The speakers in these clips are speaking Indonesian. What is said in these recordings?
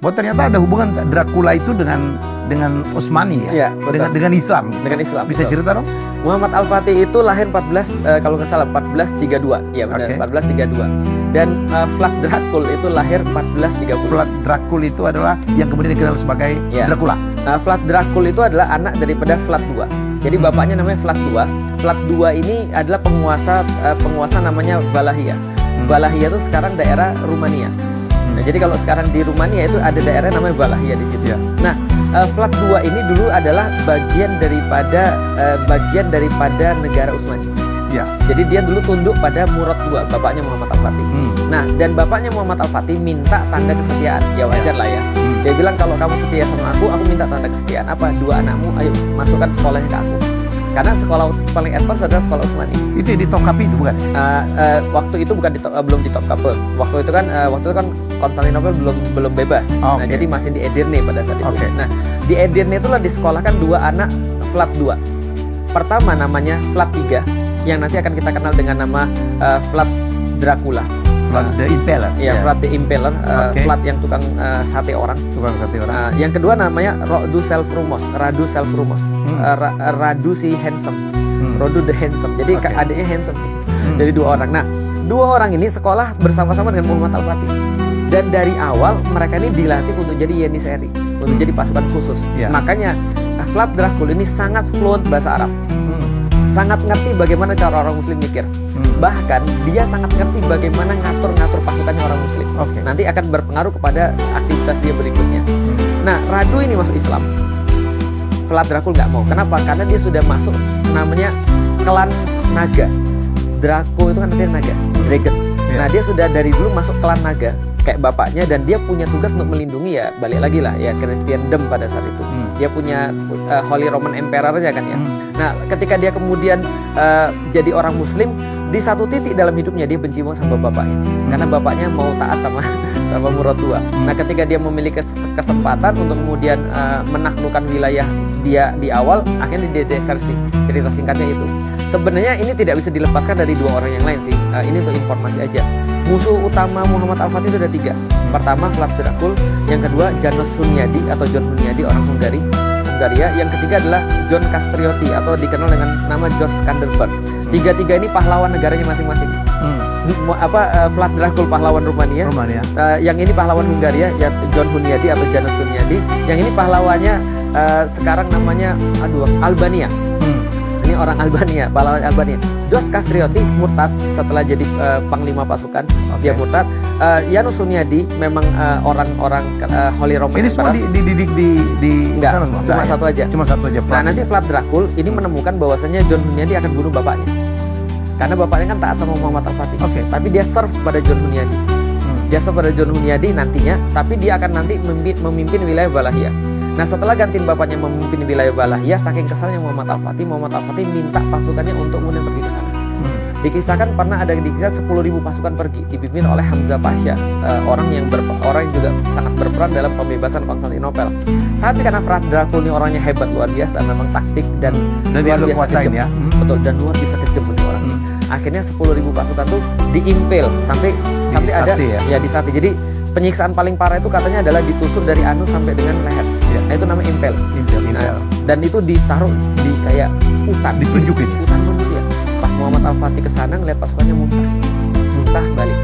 bahwa ternyata ada hubungan Dracula itu dengan Utsmani ya, dengan Islam. Dengan Islam. Bisa betul. cerita dong? Muhammad Al-Fatih itu lahir kalau nggak salah 1432. Ya benar, 1432. Dan Vlad Dracul itu lahir 1430. Vlad Dracul itu adalah yang kemudian dikenal sebagai Dracula. Vlad Dracul itu adalah anak daripada Vlad II. Jadi bapaknya namanya Vlad II. Vlad II ini adalah penguasa namanya Valahia. Valahia itu sekarang daerah Rumania. Nah, jadi kalau sekarang di Rumania itu ada daerah namanya Valahia di situ. Nah, Vlad II ini dulu adalah bagian daripada negara Utsmani. Ya. Jadi dia dulu tunduk pada Murad II, bapaknya Muhammad Al-Fatih. Nah, dan bapaknya Muhammad Al-Fatih minta tanda kesetiaan. Ya wajar lah ya. Dia bilang kalau kamu setia sama aku minta tanda kesetiaan. Apa? 2 anakmu, ayo masukkan sekolahnya ke aku. Karena sekolah paling advance adalah sekolah Utsmani. Itu di Topkapi itu bukan? Waktu itu bukan belum di Topkapi. Waktu itu kan Konstantinopel belum bebas. Nah, jadi masih di Edirne pada saat itu. Nah, di Edirne itulah disekolahkan 2 anak Vlad II. Pertama namanya Vlad III, yang nanti akan kita kenal dengan nama Vlad Dracula. Vlad the Impaler. Ya, Vlad the Impaler, Vlad yang tukang sate orang. Yang kedua namanya Radu Selvrumos, Radu si handsome, Radu the handsome. Jadi adiknya handsome. Jadi 2 orang. Nah, 2 orang ini sekolah bersama-sama dengan Muhammad Al-Fatih. Dan dari awal mereka ini dilatih untuk jadi Yeniseri, untuk jadi pasukan khusus. Makanya Vlad Dracul ini sangat fluent bahasa Arab. Sangat ngerti bagaimana cara orang muslim mikir. Bahkan dia sangat ngerti bagaimana ngatur-ngatur pasukannya orang muslim. Nanti akan berpengaruh kepada aktivitas dia berikutnya. Nah, Radu ini masuk Islam. Vlad Dracul nggak mau. Kenapa? Karena dia sudah masuk namanya klan naga. Draco itu kan artinya naga, dragon. Nah, dia sudah dari dulu masuk klan naga kayak bapaknya, dan dia punya tugas untuk melindungi, ya balik lagi lah ya, Christendom pada saat itu. Dia punya Holy Roman Emperor aja kan ya. Nah, ketika dia kemudian jadi orang muslim, di satu titik dalam hidupnya dia benci banget sama bapaknya. Karena bapaknya mau taat sama Murad II. Nah, ketika dia memiliki kesempatan untuk kemudian menaklukkan wilayah dia di awal, akhirnya dia desersi. Cerita singkatnya itu. Sebenarnya ini tidak bisa dilepaskan dari 2 orang yang lain sih. Ini untuk informasi aja. Musuh utama Muhammad Al-Fatih itu ada 3. Pertama Vlad Dracul, yang kedua Janos Hunyadi atau John Hunyadi, orang Hungaria. Yang ketiga adalah John Castrioti atau dikenal dengan nama George Skanderbeg. 3 ini pahlawan negaranya masing-masing. Vlad Dracul pahlawan Rumania. Yang ini pahlawan Hungaria, ya John Hunyadi atau Janos Hunyadi. Yang ini pahlawannya sekarang namanya Albania. Ini orang Albania, pahlawan Albania. George Castrioti murtad setelah jadi panglima pasukan. Dia murtad. Janos Hunyadi memang orang-orang Holy Roman. Ini semua dididik di enggak, cuma satu aja. Nah, nanti Vlad Dracul ini menemukan bahwasannya John Hunyadi akan bunuh bapaknya. Karena bapaknya kan taat sama Muhammad Al-Fatih. Tapi dia serve pada John Hunyadi. Dia serve pada John Hunyadi nantinya, tapi dia akan nanti memimpin wilayah Valahia. Nah, setelah gantiin bapaknya memimpin wilayah Valahia, saking kesalnya Muhammad Al-Fatih minta pasukannya untuk kemudian pergi ke sana. Dikisahkan pernah ada dikisahkan 10.000 pasukan pergi, dipimpin oleh Hamzah Pasha, orang yang juga sangat berperan dalam pembebasan Konstantinopel. Tapi karena Vlad Dracul ini orangnya hebat, luar biasa, memang taktik dan luar biasa kejam. Ya? Betul, dan luar biasa kejam itu orang. Akhirnya 10.000 pasukan tuh diimpel sampai ada disati. Jadi penyiksaan paling parah itu katanya adalah ditusuk dari anus sampai dengan leher. Nah, itu namanya impel. Nah, dan itu ditaruh di kayak hutan. Ditunjukin. Hutan manusia. Pas Muhammad Al-Fatih kesana ngeliat pasukannya muntah balik.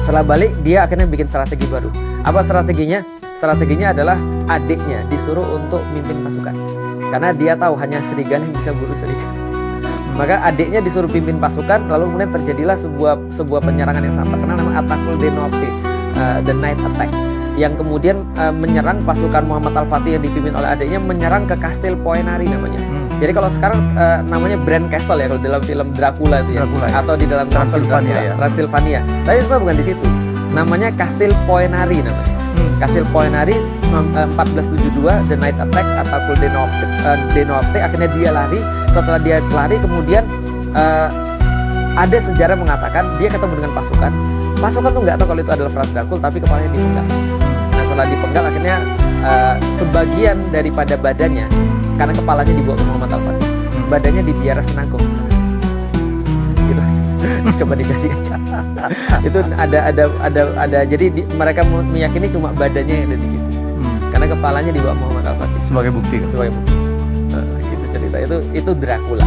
Setelah balik dia akhirnya bikin strategi baru. Apa strateginya? Strateginya adalah adiknya disuruh untuk mimpin pasukan. Karena dia tahu hanya serigala yang bisa bunuh serigala. Maka adiknya disuruh pimpin pasukan, lalu kemudian terjadilah sebuah penyerangan yang sangat terkenal namanya Atakul de Notte, the Night Attack, yang kemudian menyerang pasukan Muhammad Al-Fatih yang dipimpin oleh adiknya, menyerang ke Kastil Poenari namanya. Jadi kalau sekarang namanya Bran Castle ya kalau dalam film Dracula itu ya, atau di dalam Transylvania. Tapi sebenarnya bukan di situ. Namanya Kastil Poenari namanya. Kastil Poenari 1472, The Night Attack, Atakul de Notte. Akhirnya dia lari. Setelah dia lari kemudian ada sejarah mengatakan dia ketemu dengan pasukan. Pasukan tuh nggak tahu kalau itu adalah Vlad Dracul, tapi kepalanya dipenggal. Nah, setelah dipenggal akhirnya sebagian daripada badannya, karena kepalanya dibawa ke Muhammad Al-Fatih, badannya dibiara senangkung. Gitu. Coba dijadi aja. Itu ada jadi mereka meyakini cuma badannya yang ada di situ. Karena kepalanya dibawa Muhammad Al-Fatih. Sebagai bukti kan? Sebagai bukti. Gitu cerita itu Dracula.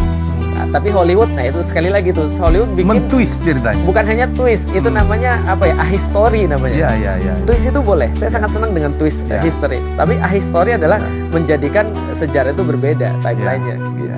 Nah, tapi Hollywood, nah itu sekali lagi tuh Hollywood bikin mentwist ceritanya. Bukan hanya twist, itu namanya apa ya? Ahistory namanya. Iya. Twist itu boleh. Saya sangat senang dengan twist history. Tapi ahistory adalah menjadikan sejarah itu berbeda timeline-nya gitu.